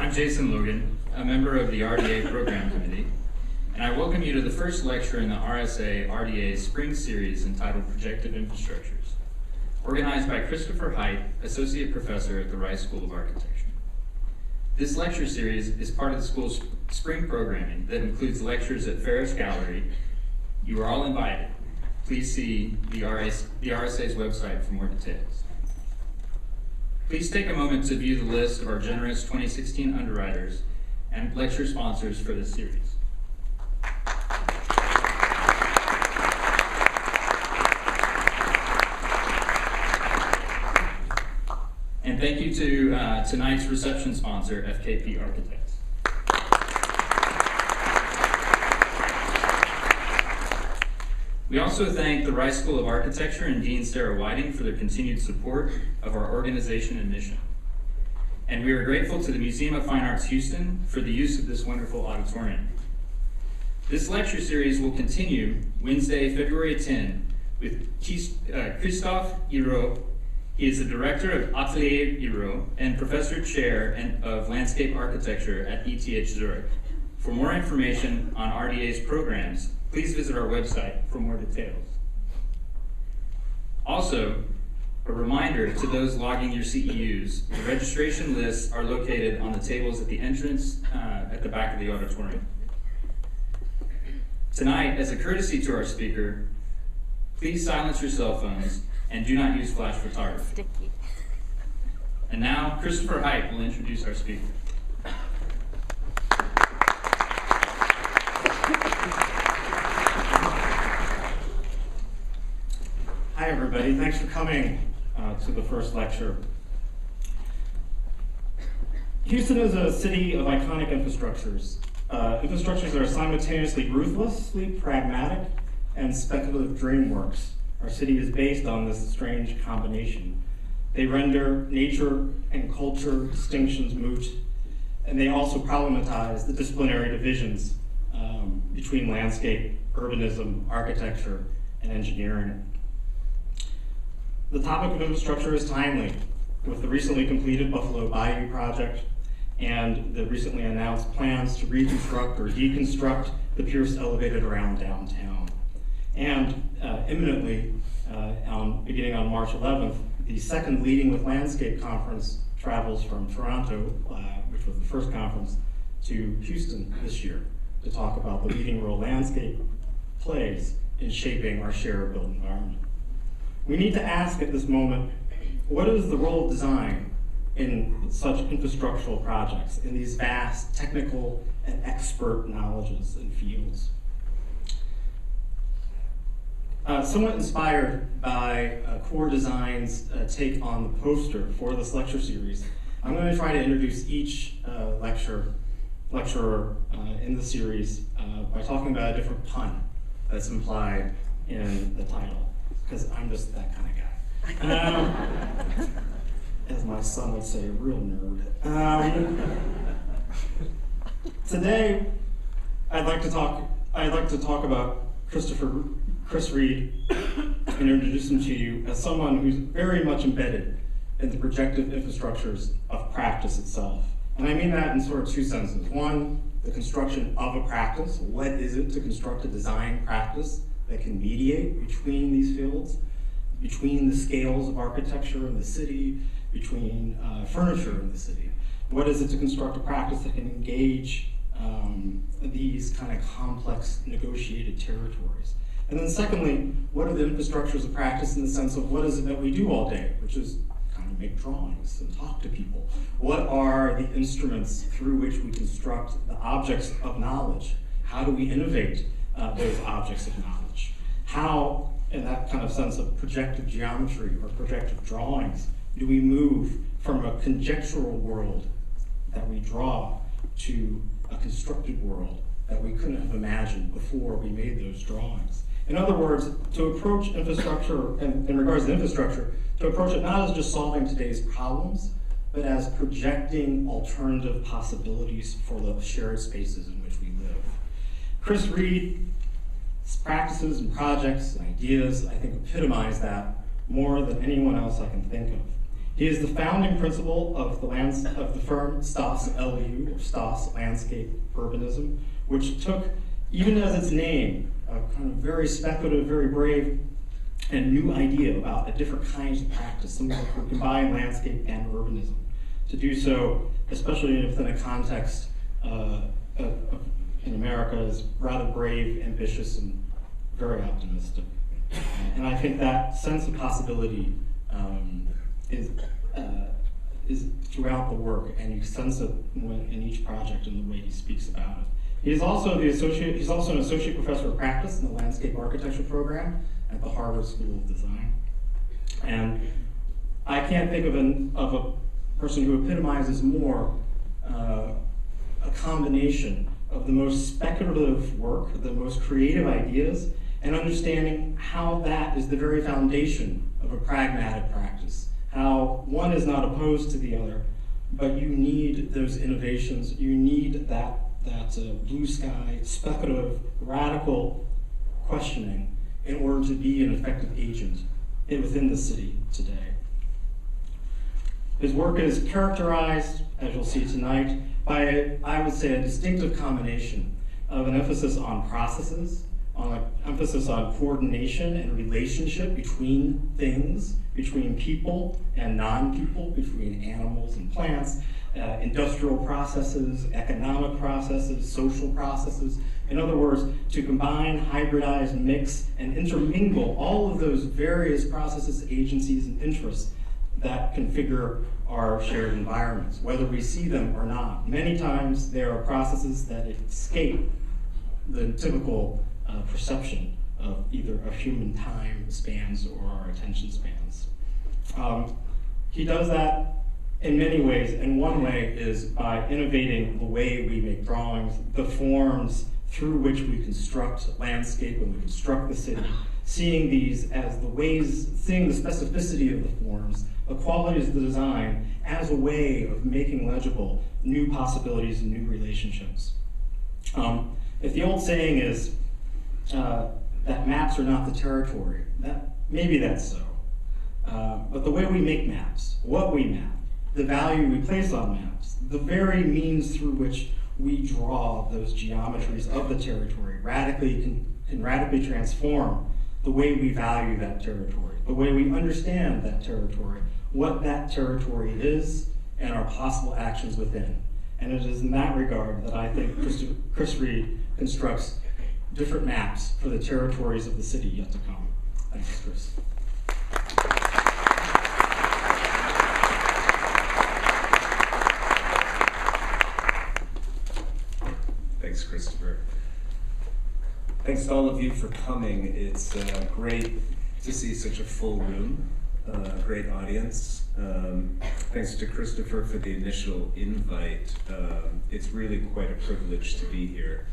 I'm Jason Logan, a member of the RDA Program Committee, and I welcome you to the first lecture in the RSA RDA Spring Series entitled Projective Infrastructures, organized by Christopher Hight, Associate Professor at the Rice School of Architecture. This lecture series is part of the school's spring programming that includes lectures at Ferris Gallery. You are all invited. Please see the RSA's website for more details. Please take a moment to view the list of our generous 2016 underwriters and lecture sponsors for this series. And thank you to tonight's reception sponsor, FKP Architects. We also thank the Rice School of Architecture and Dean Sarah Whiting for their continued support of our organization and mission. And we are grateful to the Museum of Fine Arts Houston for the use of this wonderful auditorium. This lecture series will continue Wednesday, February 10, with Christopher Hight. He is the director of Atelier Hight and professor chair of landscape architecture at ETH Zurich. For more information on RDA's programs, please visit our website for more details. Also, a reminder to those logging your CEUs, the registration lists are located on the tables at the entrance at the back of the auditorium. Tonight, as a courtesy to our speaker, please silence your cell phones and do not use flash photography. Sticky. And now, Christopher Hight will introduce our speaker. Hi everybody, thanks for coming to the first lecture. Houston is a city of iconic infrastructures. Infrastructures that are simultaneously ruthlessly pragmatic and speculative dream works. Our city is based on this strange combination. They render nature and culture distinctions moot, and they also problematize the disciplinary divisions between landscape, urbanism, architecture, and engineering. The topic of infrastructure is timely, with the recently completed Buffalo Bayou project and the recently announced plans to reconstruct or deconstruct the Pierce Elevated around downtown. And imminently, beginning on March 11th, the second Leading with Landscape conference travels from Toronto, which was the first conference, to Houston this year to talk about the leading role landscape plays in shaping our shared built environment. We need to ask at this moment, what is the role of design in such infrastructural projects, in these vast technical and expert knowledges and fields? Somewhat inspired by Core Design's take on the poster for this lecture series, I'm going to try to introduce each lecturer in the series by talking about a different pun that's implied in the title, because I'm just that kind of guy. As my son would say, a real nerd. Today, I'd like to talk about Chris Reed and introduce him to you as someone who's very much embedded in the projective infrastructures of practice itself. And I mean that in sort of two senses. One, the construction of a practice. What is it to construct a design practice that can mediate between these fields, between the scales of architecture in the city, between furniture in the city? What is it to construct a practice that can engage these kind of complex negotiated territories? And then secondly, what are the infrastructures of practice in the sense of what is it that we do all day, which is kind of make drawings and talk to people? What are the instruments through which we construct the objects of knowledge? How do we innovate those objects of knowledge? How, in that kind of sense of projective geometry or projective drawings, do we move from a conjectural world that we draw to a constructed world that we couldn't have imagined before we made those drawings? In other words, to approach infrastructure, and in regards to infrastructure, to approach it not as just solving today's problems, but as projecting alternative possibilities for the shared spaces in which we live. Chris Reed's practices and projects and ideas, I think, epitomize that more than anyone else I can think of. He is the founding principal of the firm STOSS LU, or STOSS Landscape Urbanism, which took, even as its name, a kind of very speculative, very brave, and new idea about a different kinds of practice, something that could combine landscape and urbanism. To do so, especially within a context in America, is rather brave, ambitious, and very optimistic. And I think that sense of possibility is throughout the work, and you sense it in each project in the way he speaks about it. He's also an associate professor of practice in the landscape architecture program at the Harvard School of Design. And I can't think of a person who epitomizes more a combination of the most speculative work, the most creative ideas, and understanding how that is the very foundation of a pragmatic practice. How one is not opposed to the other, but you need those innovations, you need that blue sky, speculative, radical questioning in order to be an effective agent within the city today. His work is characterized, as you'll see tonight, by, I would say, a distinctive combination of an emphasis on processes, on an emphasis on coordination and relationship between things, between people and non-people, between animals and plants, industrial processes, economic processes, social processes. In other words, to combine, hybridize, mix, and intermingle all of those various processes, agencies, and interests that configure our shared environments, whether we see them or not. Many times there are processes that escape the typical perception of either of human time spans or our attention spans. He does that in many ways, and one way is by innovating the way we make drawings, the forms through which we construct landscape and we construct the city, seeing these as the ways, seeing the specificity of the forms, the qualities of the design as a way of making legible new possibilities and new relationships. If the old saying is that maps are not the territory, maybe that's so. But the way we make maps, what we map, the value we place on maps, the very means through which we draw those geometries of the territory can radically transform the way we value that territory, the way we understand that territory, what that territory is, and our possible actions within. And it is in that regard that I think Chris Reed constructs different maps for the territories of the city yet to come. Thanks, Chris. Thanks, Christopher. Thanks to all of you for coming. It's great to see such a full room, great audience. Thanks to Christopher for the initial invite. It's really quite a privilege to be here.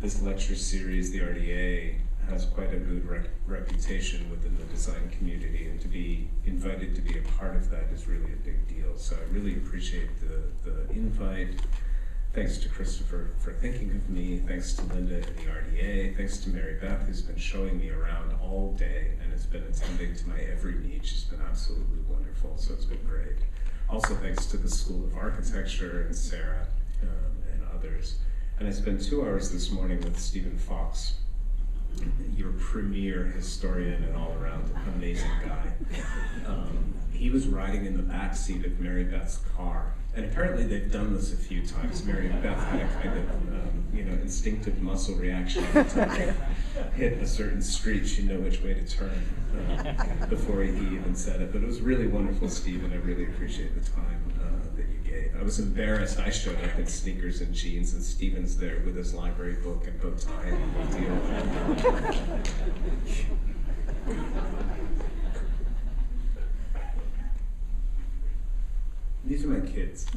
This lecture series, the RDA, has quite a good reputation within the design community, and to be invited to be a part of that is really a big deal. So I really appreciate the invite. Thanks to Christopher for thinking of me. Thanks to Linda and the RDA. Thanks to Mary Beth, who's been showing me around all day and has been attending to my every need. She's been absolutely wonderful, so it's been great. Also thanks to the School of Architecture and Sarah and others. And I spent 2 hours this morning with Stephen Fox, your premier historian and all-around amazing guy. He was riding in the back seat of Mary Beth's car. And apparently they've done this a few times. Mary Beth had a kind of, instinctive muscle reaction every time they hit a certain street. She'd know which way to turn before he even said it. But it was really wonderful, Stephen. I really appreciate the time that you gave. I was embarrassed. I showed up in sneakers and jeans, and Stephen's there with his library book and bow tie and the deal. These are my kids.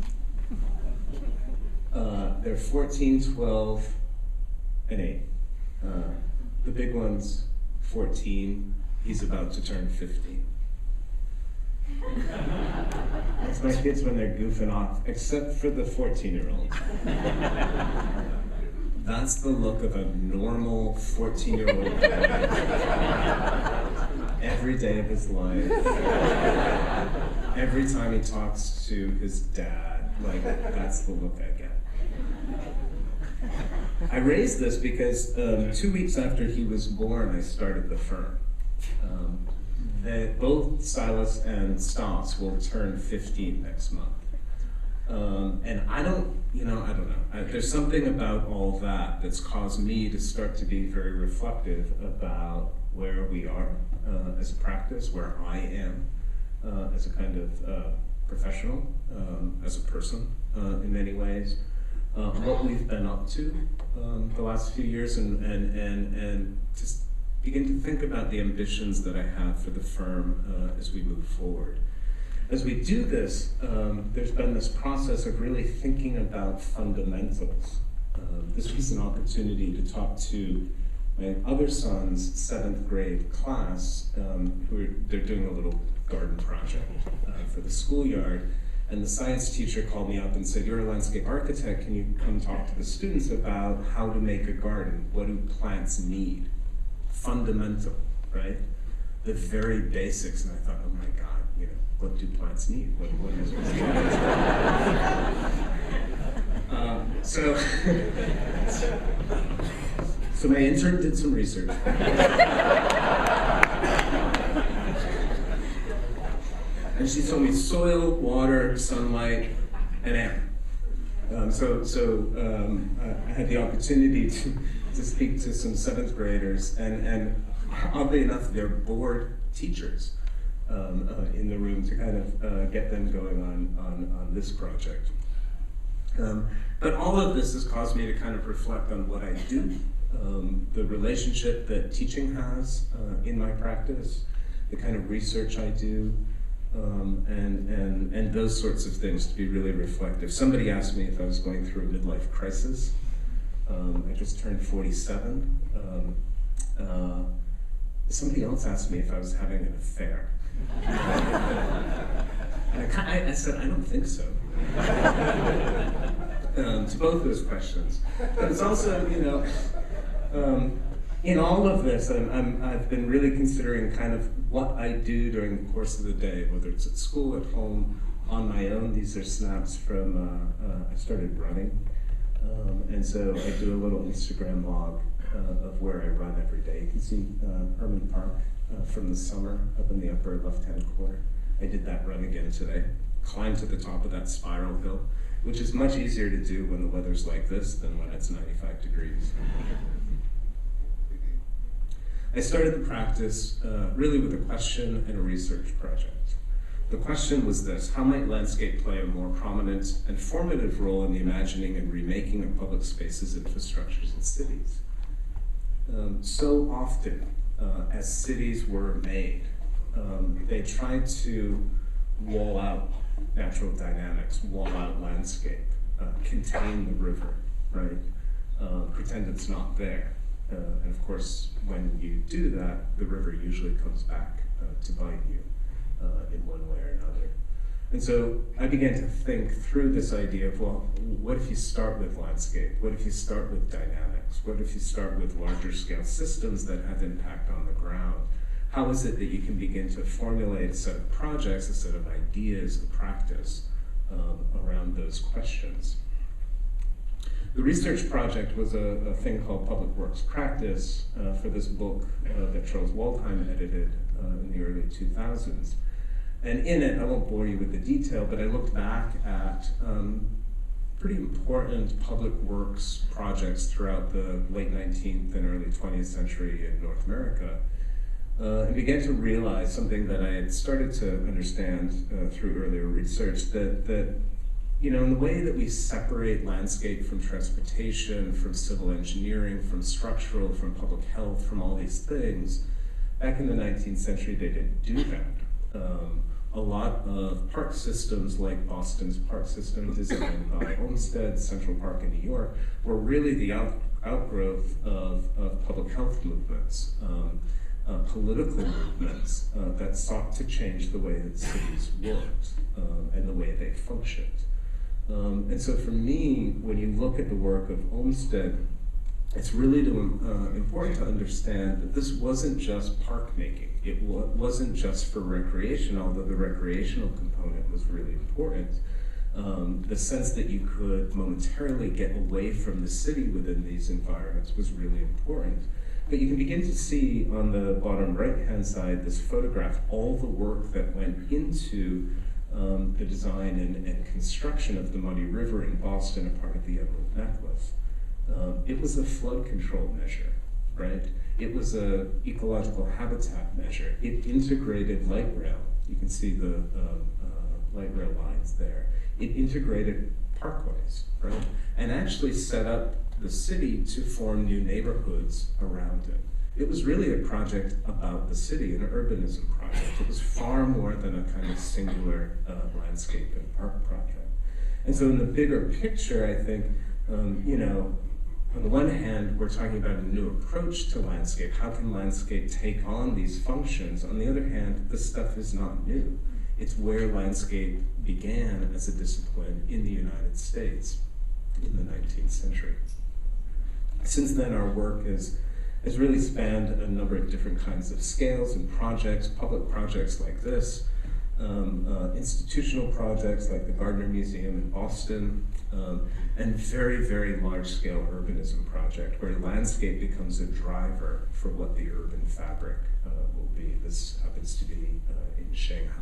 They're 14, 12, and 8. The big one's 14. He's about to turn 15. That's my kids when they're goofing off, except for the 14-year-old. That's the look of a normal 14-year-old. every day of his life. Every time he talks to his dad, like, that's the look I get. I raised this because 2 weeks after he was born, I started the firm. Both Silas and STOSS will turn 15 next month. And I don't know. There's something about all that that's caused me to start to be very reflective about where we are as a practice, where I am as a kind of professional, as a person in many ways, what we've been up to the last few years, and just begin to think about the ambitions that I have for the firm as we move forward. As we do this, there's been this process of really thinking about fundamentals. This was an opportunity to talk to my other son's 7th grade class, they're doing a little garden project for the schoolyard. And the science teacher called me up and said, "You're a landscape architect, can you come talk to the students about how to make a garden? What do plants need?" Fundamental, right? The very basics. And I thought, oh my God, what do plants need? What is So my intern did some research. And she told me soil, water, sunlight, and air. I had the opportunity to speak to some 7th graders, and oddly enough, they're bored teachers in the room to kind of get them going on this project. But all of this has caused me to kind of reflect on what I do, the relationship that teaching has in my practice, the kind of research I do, and those sorts of things, to be really reflective. Somebody asked me if I was going through a midlife crisis. I just turned 47. Somebody else asked me if I was having an affair. I said, I don't think so. To both those questions. But it's also, in all of this, I've been really considering kind of what I do during the course of the day, whether it's at school, at home, on my own. These are snaps from, I started running. And so I do a little Instagram log of where I run every day. You can see Herman Park from the summer up in the upper left-hand corner. I did that run again today. Climbed to the top of that spiral hill, which is much easier to do when the weather's like this than when it's 95 degrees. I started the practice really with a question and a research project. The question was this: how might landscape play a more prominent and formative role in the imagining and remaking of public spaces, infrastructures, and cities? So often, as cities were made, they tried to wall out natural dynamics, wall out landscape, contain the river, right? Pretend it's not there. And of course, when you do that, the river usually comes back to bite you in one way or another. And so I began to think through this idea of, well, what if you start with landscape? What if you start with dynamics? What if you start with larger scale systems that have impact on the ground? How is it that you can begin to formulate a set of projects, a set of ideas, a practice around those questions? The research project was a thing called Public Works Practice for this book that Charles Waldheim edited in the early 2000s. And in it, I won't bore you with the detail, but I looked back at pretty important public works projects throughout the late 19th and early 20th century in North America, and began to realize something that I had started to understand through earlier research, that in the way that we separate landscape from transportation, from civil engineering, from structural, from public health, from all these things, back in the 19th century, they didn't do that. A lot of park systems, like Boston's park system designed by Olmsted, Central Park in New York, were really the outgrowth of public health movements, political movements that sought to change the way that cities worked and the way they functioned. And so for me, when you look at the work of Olmsted, it's really important to understand that this wasn't just park making. It wasn't just for recreation, although the recreational component was really important. The sense that you could momentarily get away from the city within these environments was really important. But you can begin to see on the bottom right-hand side this photograph, all the work that went into the design and construction of the Muddy River in Boston, a part of the Emerald Necklace. It was a flood control measure, right? It was a ecological habitat measure. It integrated light rail. You can see the light rail lines there. It integrated parkways, right? And actually set up the city to form new neighborhoods around it. It was really a project about the city, an urbanism project. It was far more than a kind of singular landscape and park project. And so in the bigger picture, I think, on the one hand, we're talking about a new approach to landscape. How can landscape take on these functions? On the other hand, this stuff is not new. It's where landscape began as a discipline in the United States in the 19th century. Since then, our work has really spanned a number of different kinds of scales and projects, public projects like this, institutional projects like the Gardner Museum in Boston, and very, very large-scale urbanism project where landscape becomes a driver for what the urban fabric will be. This happens to be in Shanghai.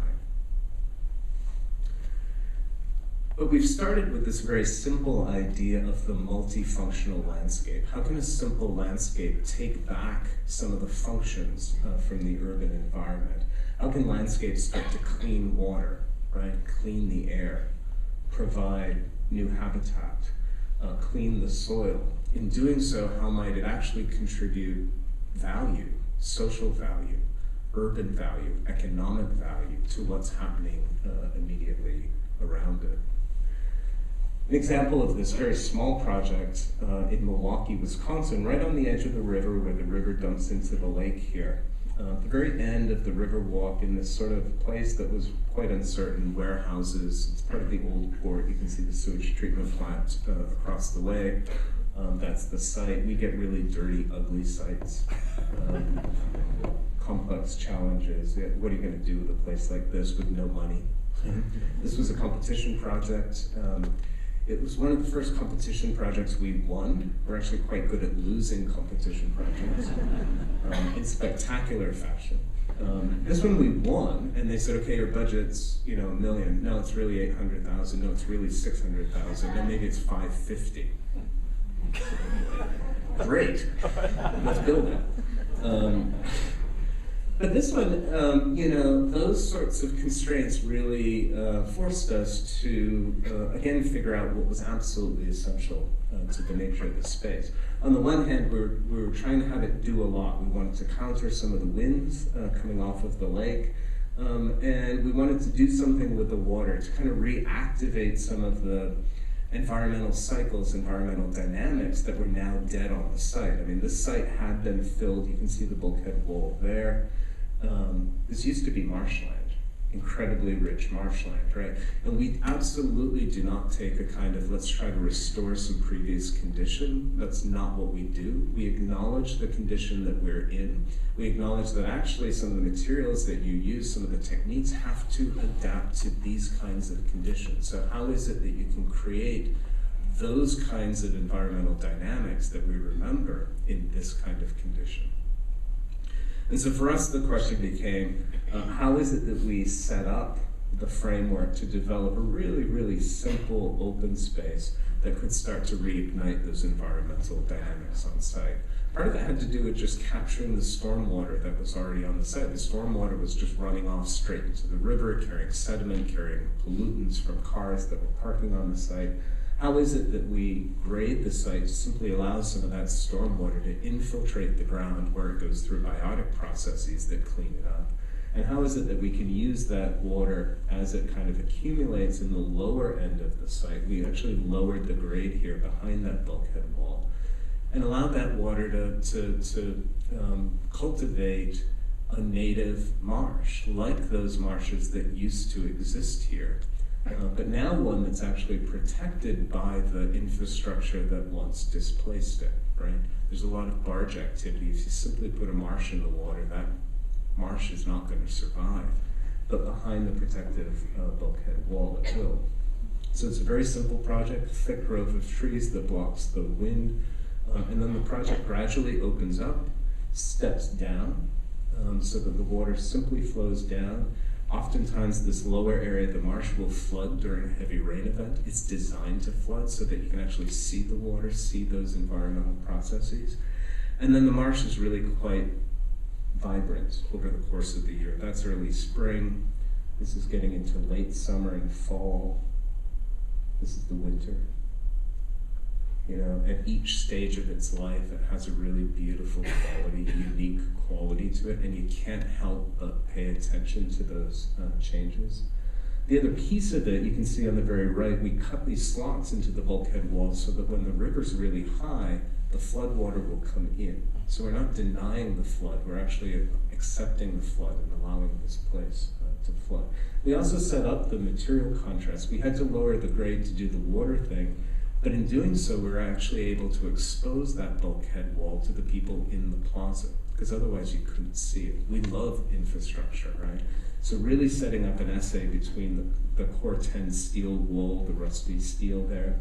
But we've started with this very simple idea of the multifunctional landscape. How can a simple landscape take back some of the functions from the urban environment? How can landscapes start to clean water, right? Clean the air, provide new habitat, clean the soil. In doing so, how might it actually contribute value, social value, urban value, economic value to what's happening immediately around it? An example of this very small project in Milwaukee, Wisconsin, right on the edge of the river where the river dumps into the lake here. The very end of the river walk in this sort of place that was quite uncertain, warehouses. It's part of the old port. You can see the sewage treatment plant across the way. That's the site. We get really dirty, ugly sites. Complex challenges. What are you going to do with a place like this with no money? This was a competition project. It was one of the first competition projects we won. We're actually quite good at losing competition projects in spectacular fashion. This one we won, and they said, okay, your budget's $1 million. No, it's really 800,000. No, it's really 600,000. No, maybe it's 550. Great, let's build it. But this one, those sorts of constraints really forced us to, again, figure out what was absolutely essential to the nature of the space. On the one hand, we were trying to have it do a lot. We wanted to counter some of the winds coming off of the lake, and we wanted to do something with the water to kind of reactivate some of the environmental cycles, environmental dynamics that were now dead on the site. I mean, this site had been filled. You can see the bulkhead wall there. This used to be marshland, incredibly rich marshland, right? And we absolutely do not take a kind of, let's try to restore some previous condition. That's not what we do. We acknowledge the condition that we're in. We acknowledge that actually some of the materials that you use, some of the techniques have to adapt to these kinds of conditions. So how is it that you can create those kinds of environmental dynamics that we remember in this kind of condition? And so for us, the question became, how is it that we set up the framework to develop a really, really simple open space that could start to reignite those environmental dynamics on site? Part of it had to do with just capturing the stormwater that was already on the site. The stormwater was just running off straight into the river, carrying sediment, carrying pollutants from cars that were parking on the site. How is it that we grade the site to simply allow some of that stormwater to infiltrate the ground where it goes through biotic processes that clean it up? And how is it that we can use that water as it kind of accumulates in the lower end of the site? We actually lowered the grade here behind that bulkhead wall and allowed that water to cultivate a native marsh, like those marshes that used to exist here. But now one that's actually protected by the infrastructure that once displaced it. right? There's a lot of barge activity. If you simply put a marsh in the water, that marsh is not going to survive. But behind the protective bulkhead wall, it will. So it's a very simple project, thick grove of trees that blocks the wind, and then the project gradually opens up, steps down, so that the water simply flows down. Oftentimes this lower area of the marsh will flood during a heavy rain event. It's designed to flood so that you can actually see the water, see those environmental processes. And then the marsh is really quite vibrant over the course of the year. That's early spring. This is getting into late summer and fall. This is the winter. You know, at each stage of its life, it has a really beautiful quality, unique quality to it, and you can't help but pay attention to those changes. The other piece of it, you can see on the very right, we cut these slots into the bulkhead wall so that when the river's really high, the flood water will come in. So we're not denying the flood, we're actually accepting the flood and allowing this place to flood. We also set up the material contrast. We had to lower the grade to do the water thing, but in doing so, we're actually able to expose that bulkhead wall to the people in the plaza, because otherwise you couldn't see it. We love infrastructure, right? So really setting up an essay between the core 10 steel wool, the rusty steel there,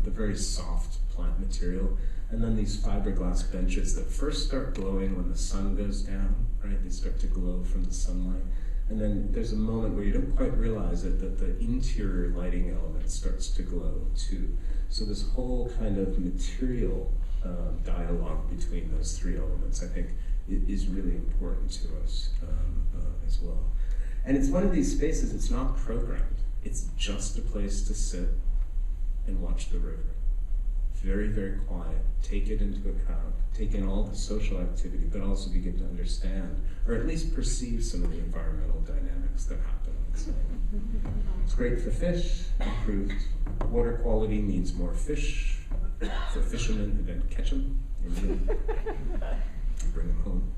the very soft plant material, and then these fiberglass benches that first start glowing when the sun goes down, right? They start to glow from the sunlight. And then there's a moment where you don't quite realize it, that the interior lighting element starts to glow too. So this whole kind of material dialogue between those three elements, I think, is really important to us as well. And it's one of these spaces, it's not programmed. It's just a place to sit and watch the river. Very, very quiet. Take it into account. Take in all the social activity, but also begin to understand, or at least perceive some of the environmental dynamics that happen on the site. It's great for fish. Improved water quality means more fish for fishermen who then catch them and bring them home.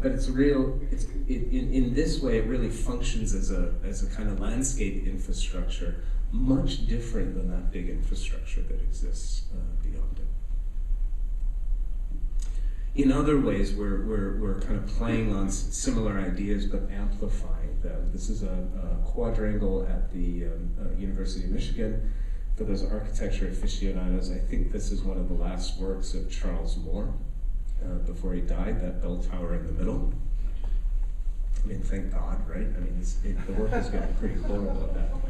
But it's real. In this way, it really functions as a kind of landscape infrastructure, much different than that big infrastructure that exists beyond it. In other ways, we're kind of playing on similar ideas but amplifying them. This is a quadrangle at the University of Michigan. For those architecture aficionados, I think this is one of the last works of Charles Moore before he died, that bell tower in the middle. I mean, thank God, right? I mean, the work is getting pretty horrible at that point.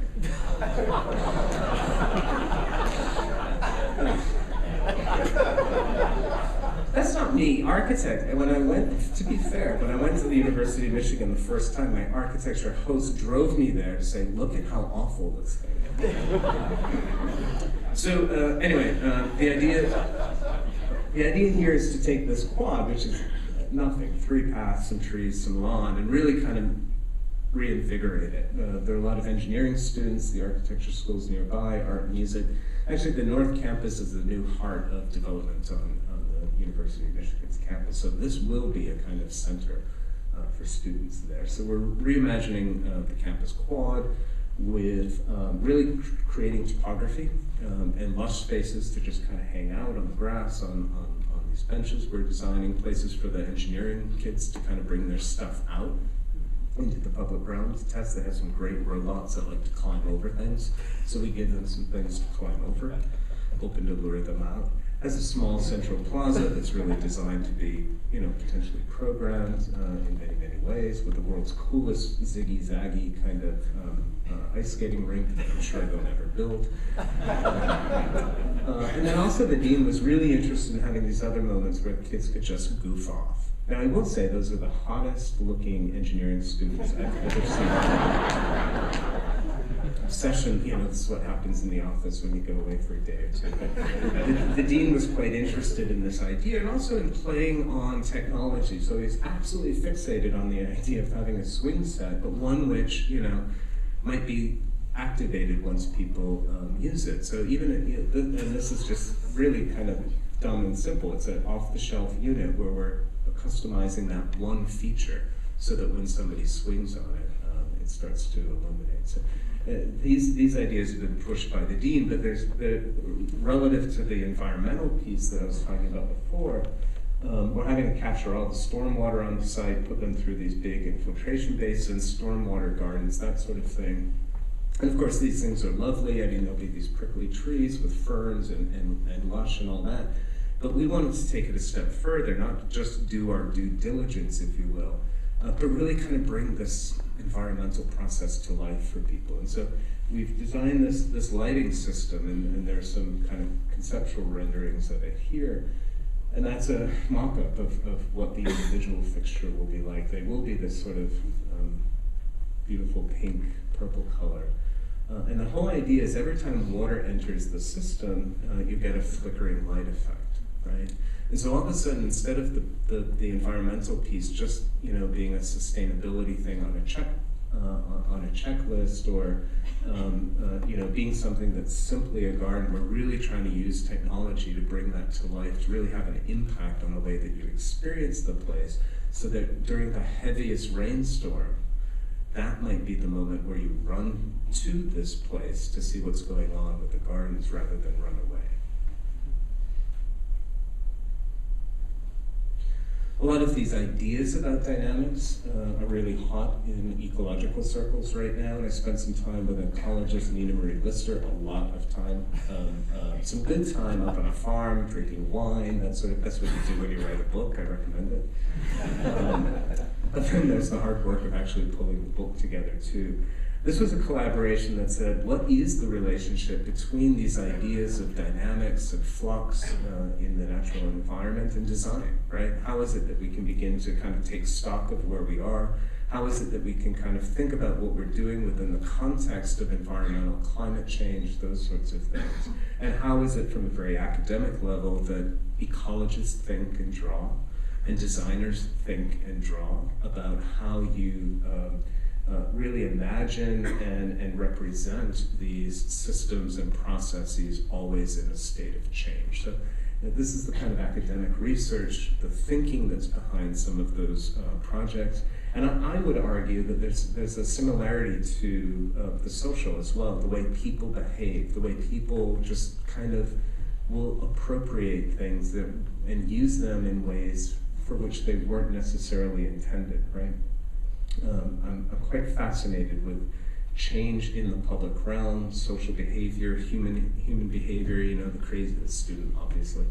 That's not me, architect. And when I went, to be fair, when I went to the University of Michigan the first time, my architecture host drove me there to say, look at how awful this thing is. So anyway, the idea here is to take this quad, which is nothing, 3 paths, some trees, some lawn, and really kind of reinvigorate it. There are a lot of engineering students, the architecture schools nearby, art and music. Actually, the North Campus is the new heart of development on the University of Michigan's campus, so this will be a kind of center for students there. So we're reimagining the campus quad with really creating topography and lush spaces to just kind of hang out on the grass, on these benches. We're designing places for the engineering kids to kind of bring their stuff out into the public realms. Tesla has some great robots that like to climb over things, so we give them some things to climb over, hoping to lure them out. Has a small central plaza that's really designed to be, potentially programmed in many, many ways, with the world's coolest ziggy-zaggy kind of ice skating rink that I'm sure they'll never build. And then also the dean was really interested in having these other moments where the kids could just goof off. Now I will say those are the hottest looking engineering students I've ever seen. Session, this is what happens in the office when you go away for a day or two. But the dean was quite interested in this idea and also in playing on technology. So he's absolutely fixated on the idea of having a swing set, but one which, might be activated once people use it. So even, and this is just really kind of dumb and simple, it's an off-the-shelf unit where we're customizing that one feature so that when somebody swings on it, it starts to illuminate. So these ideas have been pushed by the dean, but there's relative to the environmental piece that I was talking about before. We're having to capture all the stormwater on the site, put them through these big infiltration basins, stormwater gardens, that sort of thing. And of course, these things are lovely. I mean, there'll be these prickly trees with ferns and lush and all that. But we wanted to take it a step further, not just do our due diligence, if you will, but really kind of bring this environmental process to life for people. And so we've designed this lighting system, and there's some kind of conceptual renderings of it here. And that's a mock-up of what the individual fixture will be like. They will be this sort of beautiful pink, purple color. And the whole idea is every time water enters the system, you get a flickering light effect, right? And so all of a sudden, instead of the environmental piece just being a sustainability thing on a checklist, or being something that's simply a garden, we're really trying to use technology to bring that to life, to really have an impact on the way that you experience the place, so that during the heaviest rainstorm, that might be the moment where you run to this place to see what's going on with the gardens rather than run away. A lot of these ideas about dynamics are really hot in ecological circles right now, and I spent some time with ecologist Nina Marie Lister, a lot of time. Some good time up on a farm, drinking wine, that's what you do when you write a book, I recommend it. But then there's the hard work of actually pulling the book together too. This was a collaboration that said, what is the relationship between these ideas of dynamics and flux in the natural environment and design, right? How is it that we can begin to kind of take stock of where we are? How is it that we can kind of think about what we're doing within the context of environmental climate change, those sorts of things? And how is it from a very academic level that ecologists think and draw, and designers think and draw about how you really imagine and represent these systems and processes always in a state of change. So this is the kind of academic research, the thinking that's behind some of those projects. And I would argue that there's a similarity to the social as well, the way people behave, the way people just kind of will appropriate things and use them in ways for which they weren't necessarily intended, right? I'm quite fascinated with change in the public realm, social behavior, human behavior, the crazy student, obviously.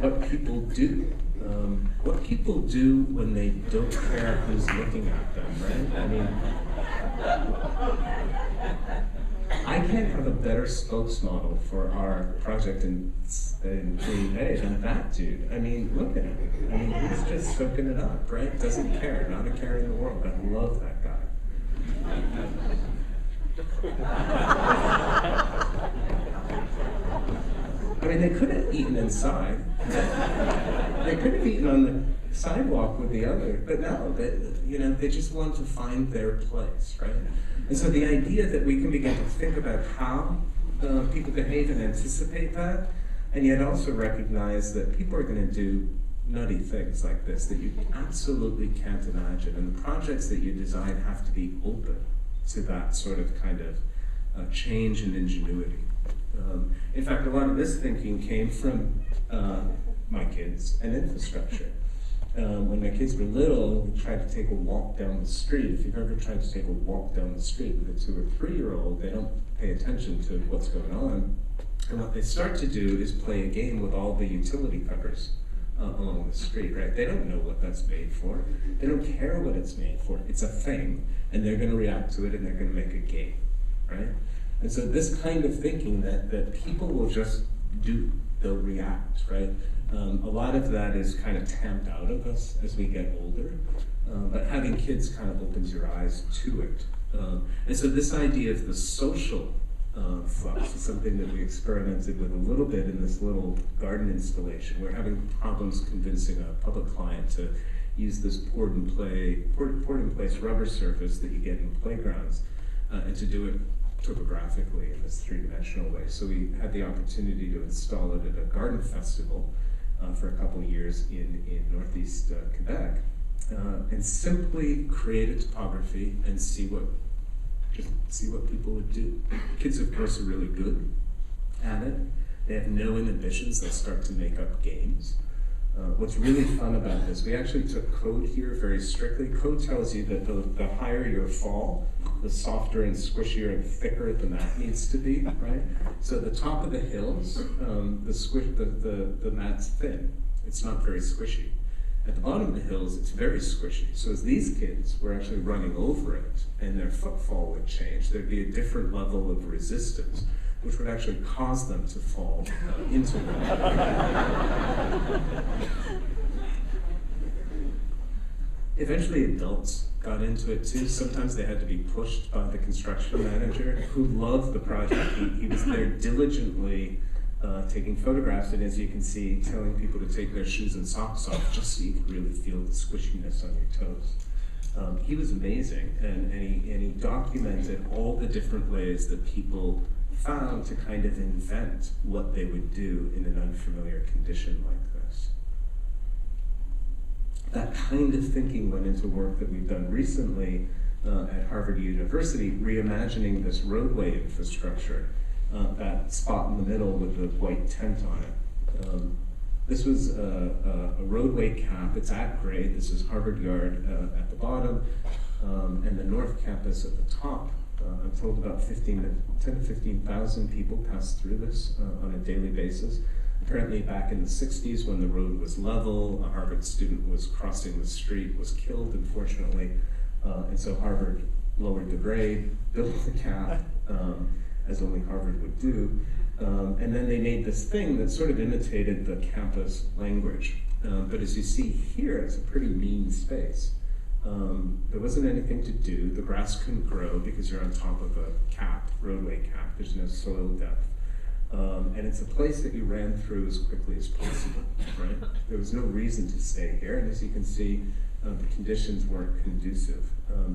What people do. What people do when they don't care who's looking at them, right? I mean, I can't have a better spokesmodel for our project in Green Bay than that dude. I mean, look at him. I mean, he's just soaking it up, right? Doesn't care, not a care in the world. I love that guy. I mean, they could have eaten inside. They could have eaten on the sidewalk with the other, but no, they just want to find their place, right? And so the idea that we can begin to think about how people behave and anticipate that, and yet also recognize that people are going to do nutty things like this that you absolutely can't imagine, and the projects that you design have to be open to that sort of kind of change and ingenuity. In fact, a lot of this thinking came from my kids and infrastructure. When my kids were little, we tried to take a walk down the street. If you've ever tried to take a walk down the street with a 2 or 3-year-old, they don't pay attention to what's going on. And what they start to do is play a game with all the utility covers along the street, right? They don't know what that's made for. They don't care what it's made for. It's a thing, and they're going to react to it, and they're going to make a game, right? And so this kind of thinking that people will just do, they'll react, right? A lot of that is kind of tamped out of us as we get older, but having kids kind of opens your eyes to it. And so this idea of the social flux is something that we experimented with a little bit in this little garden installation. We're having problems convincing a public client to use this poured in place rubber surface that you get in playgrounds, and to do it topographically in this 3-dimensional way. So we had the opportunity to install it at a garden festival for a couple of years in northeast Quebec. and simply create a topography and see what people would do. Kids, of course, are really good at it. They have no inhibitions. They'll start to make up games. What's really fun about this, we actually took code here very strictly. Code tells you that the higher your fall, the softer and squishier and thicker the mat needs to be, right? So at the top of the hills, the mat's thin. It's not very squishy. At the bottom of the hills, it's very squishy. So as these kids were actually running over it and their footfall would change, there'd be a different level of resistance, which would actually cause them to fall into it. Eventually adults got into it too. Sometimes they had to be pushed by the construction manager who loved the project. He was there diligently taking photographs, and as you can see, telling people to take their shoes and socks off just so you could really feel the squishiness on your toes. He was amazing, and he documented all the different ways that people found to kind of invent what they would do in an unfamiliar condition like this. That kind of thinking went into work that we've done recently at Harvard University, reimagining this roadway infrastructure, that spot in the middle with the white tent on it. This was a roadway cap. It's at grade. This is Harvard Yard at the bottom, and the North Campus at the top. I'm told about 10 to 15,000 people pass through this on a daily basis. Apparently back in the 60s when the road was level, a Harvard student was crossing the street, was killed unfortunately, and so Harvard lowered the grade, built the cap, as only Harvard would do, and then they made this thing that sort of imitated the campus language. But as you see here, it's a pretty mean space. There wasn't anything to do. The grass couldn't grow because you're on top of a cap, roadway cap. There's no soil depth. And it's a place that you ran through as quickly as possible, right? There was no reason to stay here, and as you can see, the conditions weren't conducive.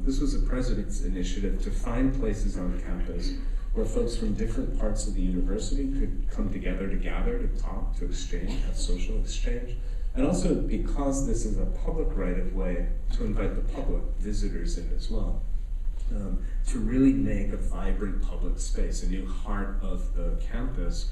This was the president's initiative to find places on campus where folks from different parts of the university could come together to gather, to talk, to exchange, have social exchange. And also because this is a public right-of-way, to invite the public, visitors in as well, to really make a vibrant public space, a new heart of the campus